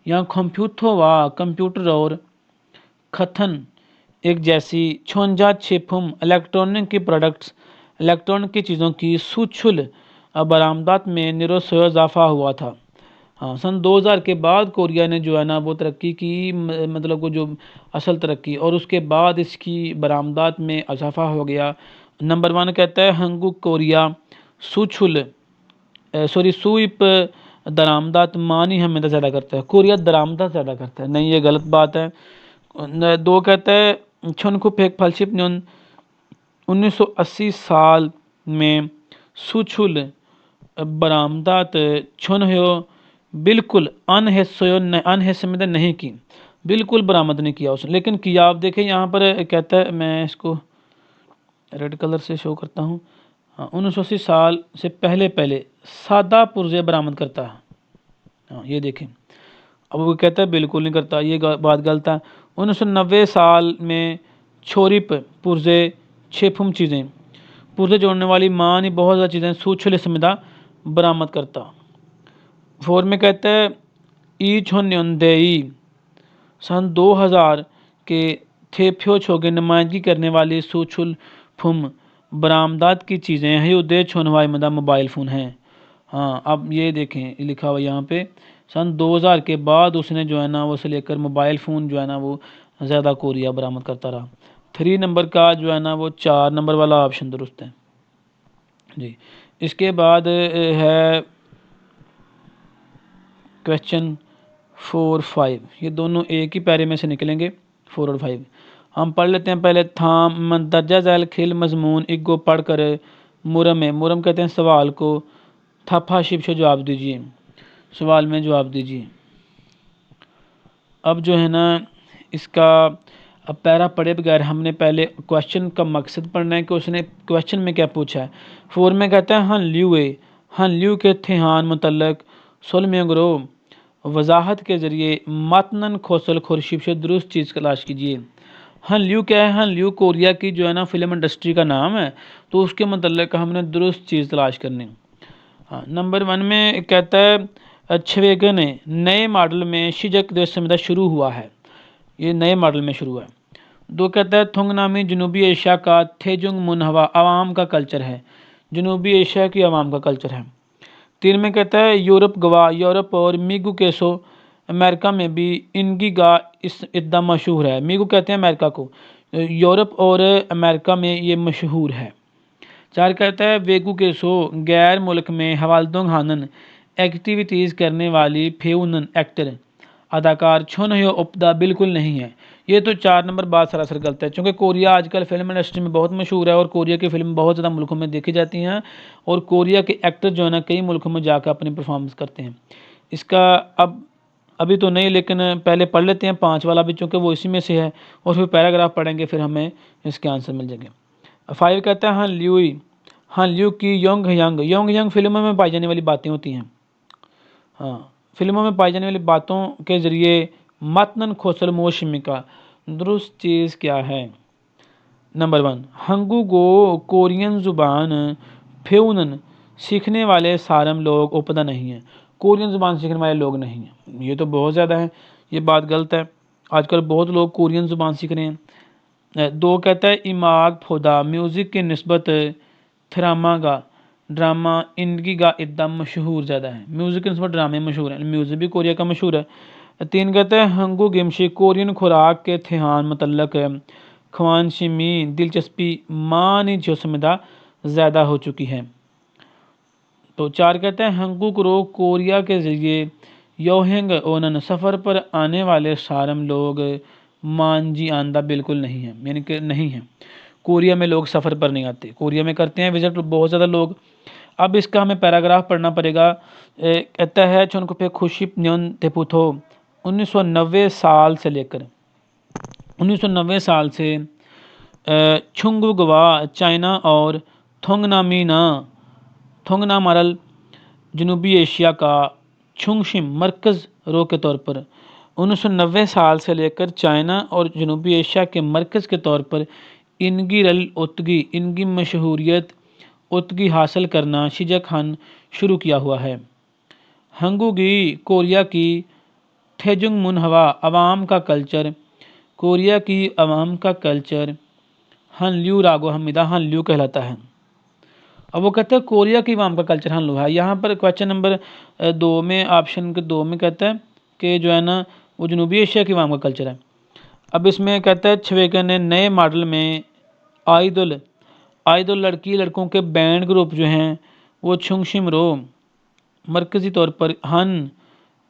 या कंप्यूटर व कंप्यूटर और कथन एक जैसी छोंजा छिपुम इलेक्ट्रॉनिक की प्रोडक्ट्स, इलेक्ट्रॉनिक की चीज़ों की सूछुल बरामदात में निरसोय इजाफा हुआ था। हाँ, सन 2000 के बाद कोरिया ने जो है ना वो तरक्की की, मतलब को जो असल तरक्की, और उसके बाद इसकी बरामदात में इजाफा हो गया। नंबर 1 कहता है हंगू कोरिया सुछुल सुइप दरामदात मानी हमें ज़्यादा करता है, कोरिया दरामदात ज़्यादा करता है, नहीं ये गलत बात है। 2 कहता है छुनकुफेक फलशिप न्योन 1980 साल में सुछुल बरामदात छुनहो बिल्कुल अनहिस्समित नहीं की, बिल्कुल बरामद नहीं किया उसने, लेकिन किया। आप देखें यहाँ पर कहता है, मैं इसको रेड कलर से शो करता हूँ। हाँ, 1980 साल से पहले सादा पुर्जे बरामद करता है। हाँ, ये देखें, अब वो कहता है बिल्कुल नहीं करता, ये बात गलत है। 1990 साल में छोरिप पुर्जे छेफुम चीज़ें, पुर्जे जोड़ने वाली मान ही बहुत ज़्यादा चीज़ें सूछुल समिदा बरामद करता। 4 में कहता है ईछोन्योंदेई सन 2000 के थेफ्यो छोगे नुमाइंदगी करने वाली सूछुल फुम बरामदात की चीज़ें हैं उदय छोनवाई मदा मोबाइल फ़ोन हैं। हाँ, अब ये देखें लिखा हुआ यहाँ पे सन 2000 के बाद उसने जो है ना वो से लेकर मोबाइल फ़ोन जो है ना वो ज़्यादा कोरिया बरामद करता रहा। 3 नंबर का जो है ना वो 4 नंबर वाला ऑप्शन दुरुस्त है जी। इसके बाद है क्वेश्चन 4 5, ये दोनों एक ही पैरे में से निकलेंगे 4 और 5। हम पढ़ लेते हैं पहले थाम मंदरजा झैल खिल मजमून इग्गो पढ़ कर मुरम कहते हैं सवाल को, थपा शिप से जवाब दीजिए, सवाल में जवाब दीजिए। अब जो है ना इसका अब पैरा पढ़े बगैर हमने पहले क्वेश्चन का मकसद पढ़ना है कि उसने क्वेश्चन में क्या पूछा है। 4 में कहता है हन ल्यू के थेहान मुतल्लक सोलमेगरो वजाहत के ज़रिए मतनन खोसल खुर्शीब से दुरुस्त चीज़ तलाश कीजिए। हन ल्यू क्या है? हन ल्यू कोरिया की जो है ना फिल्म इंडस्ट्री का नाम है, तो उसके मतलब हमने दुरुस्त चीज़ तलाश करनी। हाँ, नंबर 1 में कहता है छवेगन नए मॉडल में शिजक देश समिधा शुरू हुआ है, ये नए मॉडल में शुरू है। 2 कहता है थुंगनामी जनूबी एशिया का थेजुंग मुनहवा आवाम का कल्चर है, जनूबी एशिया की आवाम का कल्चर है। 3 में कहता है यूरोप और मीगू केसो अमेरिका में भी इनकी गा इस इतना मशहूर है। मीगू कहते हैं अमेरिका को, यूरोप और अमेरिका में ये मशहूर है। 4 कहता है वेगू केसो गैर मुल्क में हवालदोंग हानन एक्टिविटीज़ करने वाली फेउनन एक्टर अदाकार छुन हो उपदा बिल्कुल नहीं है। ये तो 4 नंबर बात सरासर गलत है, क्योंकि कोरिया आजकल फिल्म इंडस्ट्री में बहुत मशहूर है और कोरिया की फिल्म बहुत ज़्यादा मुल्कों में देखी जाती हैं और कोरिया के एक्टर जो है ना कई मुल्कों में जाकर अपनी परफॉर्मेंस करते हैं। इसका अभी तो नहीं, लेकिन पहले पढ़ लेते हैं 5 वाला भी, चूँकि वो इसी में से है, और फिर पैराग्राफ पढ़ेंगे, फिर हमें इसके आंसर मिल जाएंगे। 5 कहता है हाँ ल्यू की योंग यंग फिल्मों में पाई जाने वाली बातें होती हैं। हाँ, फिल्मों में पाई जाने वाली बातों के ज़रिए मतनन खोसल मोशमी का दुरुस्त चीज़ क्या है। नंबर 1 हंगू गो कोरियन ज़ुबान फेउनन सीखने वाले सारम लोग उपदा नहीं हैं, कोरियन ज़ुबान सीखने वाले लोग नहीं हैं, ये तो बहुत ज़्यादा है, ये बात गलत है। आजकल बहुत लोग कोरियन ज़ुबान सीख रहे हैं। 2 कहता है इमाग फोदा म्यूज़िक की निस्बत थरामा का ड्रामा इनकी का इतना मशहूर ज़्यादा है। म्यूज़िक की निस्बत ड्रामे मशहूर हैं, म्यूज़िक भी कोरिया का मशहूर है। 3 कहता है हंगू गिमशी कोरियन खुराक के ध्यान मतलब ख्वानशिमी दिलचस्पी मानी जोसमदा ज़्यादा हो चुकी है। तो 4 कहते हैं हंगुक रो कोरिया के ज़रिए योहेंग ओनन सफ़र पर आने वाले सारम लोग मांजी आंदा बिल्कुल नहीं है, यानी कि नहीं है। कोरिया में लोग सफ़र पर नहीं आते, कोरिया में करते हैं विजिट बहुत ज़्यादा लोग। अब इसका हमें पैराग्राफ पढ़ना पड़ेगा। कहता है चुनकुपे खुशी न्योन तेपुथो 1990 साल से लेकर 1990 साल से छुंगुगवा चाइना और थोंगनामारल जनूबी एशिया का छुंगशिम मरकज़ रो के तौर पर 1990 साल से लेकर चाइना और जनूबी एशिया के मरकज़ के तौर पर इनकी रल उतगी इनकी मशहूरियत उतगी हासिल करना शिजा खान शुरू किया हुआ है। हंगुगी कोरिया की थेजुंग मुनहवा अवाम का कल्चर कोरिया की अवाम का कल्चर हनल्यू रागो हमिदा हनल्यू कहलाता है। अब वो कहते हैं कोरिया की अवाम का कल्चर हनल्यू है। यहाँ पर क्वेश्चन नंबर 2 में ऑप्शन के 2 में कहता है कि जो है ना वो जनूबी एशिया की अवाम का कल्चर है। अब इसमें कहता है छवेगन ने नए मॉडल में आइडल लड़की लड़कों के बैंड ग्रुप जो हैं वो छुंगशिम रो मरकज़ी तौर पर हन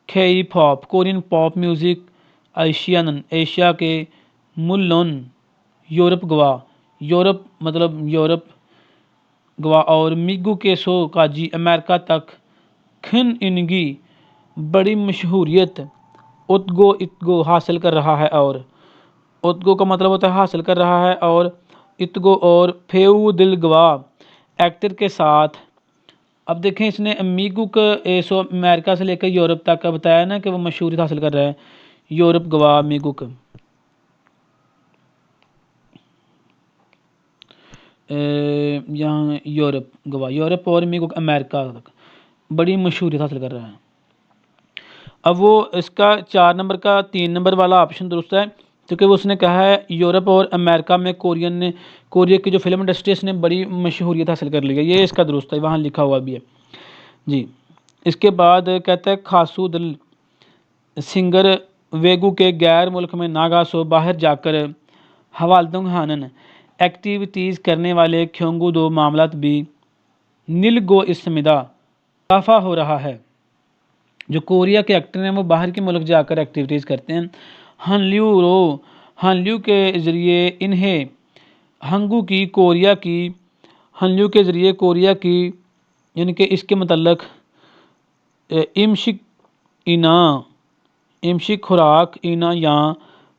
खेई pop Korean pop music Asia के मुल्लोन यूरोप मतलब गवा और मिगू के सो काजी अमेरिका तक खिन इनकी बड़ी मशहूरियत इतगो हासिल कर रहा है। और उतगो का मतलब होता है हासिल कर रहा है और इतगो और फेऊ दिल गवा एक्टर के साथ। अब देखें इसने मिगू का सो अमेरिका से लेकर यूरोप तक का बताया ना कि वो मशहूरियत हासिल कर रहा है यूरोप गवा मिगू का यहाँ यूरोप और मिगू अमेरिका तक बड़ी मशहूरियत हासिल कर रहा है। अब वो इसका 4 नंबर का 3 नंबर वाला ऑप्शन दुरुस्त है क्योंकि वो उसने कहा है यूरोप और अमेरिका में कोरिया की जो फिल्म इंडस्ट्री इसने बड़ी मशहूरियत हासिल कर ली है, ये इसका दुरुस्त है, वहाँ लिखा हुआ भी है जी। इसके बाद कहता है खासू दल सिंगर वेगू के गैर मुल्क में नागासो बाहर जाकर हवालदुंग हानन एक्टिविटीज़ करने वाले ख्योंगू दो मामलात भी नीलगो इसमिदा इजाफा हो रहा है। जो कोरिया के एक्टर हैं वो बाहर के मुल्क जाकर एक्टिविटीज़ करते हैं। हनल्यू के ज़रिए इन्हें हनल्यू के ज़रिए कोरिया की यानी कि इसके मतलब इमशिक खुराक इना या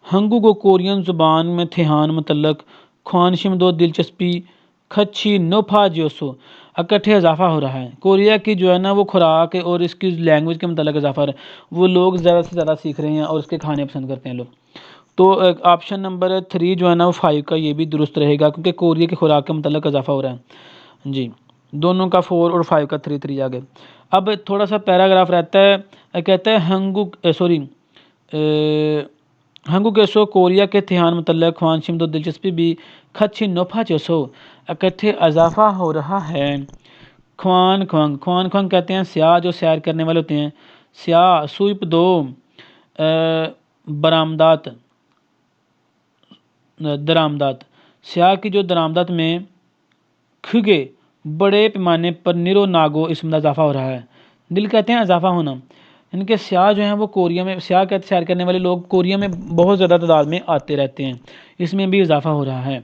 हंगू को कोरियन ज़ुबान में थेहान मतलब ख्वानशिम दो दिलचस्पी खच्छी नोफा जोसो इकट्ठे इजाफा हो रहा है। कोरिया की जो है ना वो खुराक और इसकी लैंग्वेज के मतलब इजाफा है, वो लोग ज़्यादा से ज़्यादा सीख रहे हैं और उसके खाने पसंद करते हैं लोग। तो ऑप्शन नंबर 3 जो है ना वो 5 का ये भी दुरुस्त रहेगा क्योंकि कोरिया की खुराक के मतलब इजाफा हो रहा है जी। दोनों का 4 और 5 का 3 आ गए। अब थोड़ा सा पैराग्राफ रहता है, कहता है हंगू केसो कोरिया के ध्यान मतलब ख्वानशिम दो दिलचस्पी भी खच्छी नोफा जोसो इकट्ठे इजाफा हो रहा है। ख्वान ख्वांग कहते हैं स्याह जो सैर करने वाले होते हैं। स्याह सुइप दो दरामदात स्याह की जो दरामदात में खुगे बड़े पैमाने पर निरो नागो इसमें इजाफा हो रहा है। दिल कहते हैं इजाफा होना, इनके स्याह जो हैं वो कोरिया में स्याह कहते सैर करने वाले लोग कोरिया में बहुत ज़्यादा तादाद में आते रहते हैं, इसमें भी इजाफा हो रहा है।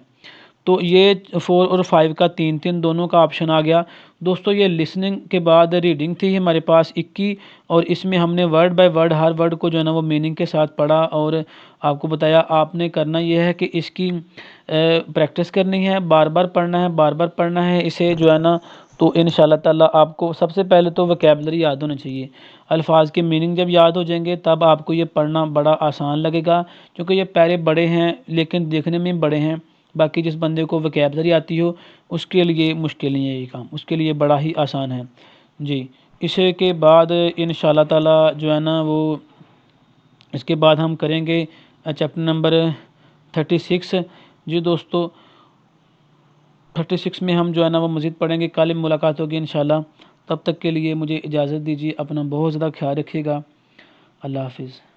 तो ये 4 और 5 का 3 दोनों का ऑप्शन आ गया। दोस्तों ये लिसनिंग के बाद रीडिंग थी हमारे पास 21 और इसमें हमने word by word her word को जो है ना वो मीनिंग के साथ पढ़ा और आपको बताया। आपने करना यह है कि इसकी प्रैक्टिस करनी है, बार बार पढ़ना है इसे जो है ना। तो इंशाल्लाह ताला आपको सबसे पहले तो वोकैबुलरी याद होना चाहिए। अल्फाज के मीनिंग जब याद हो जाएंगे तब आपको ये पढ़ना बड़ा आसान लगेगा क्योंकि ये पैरे बड़े हैं लेकिन देखने में बड़े हैं। बाकी जिस बंदे को वोकैबुलरी आती हो उसके लिए मुश्किल नहीं है ये काम, उसके लिए बड़ा ही आसान है जी। इसे के बाद इंशाल्लाह ताला जो है ना वो इसके बाद हम करेंगे चैप्टर नंबर 36। जी दोस्तों 36 में हम जो है ना वो मज़ीद पढ़ेंगे। कल मुलाकात होगी इंशाल्लाह। तब तक के लिए मुझे इजाज़त दीजिए। अपना बहुत ज़्यादा ख्याल रखिएगा। अल्लाह हाफिज़।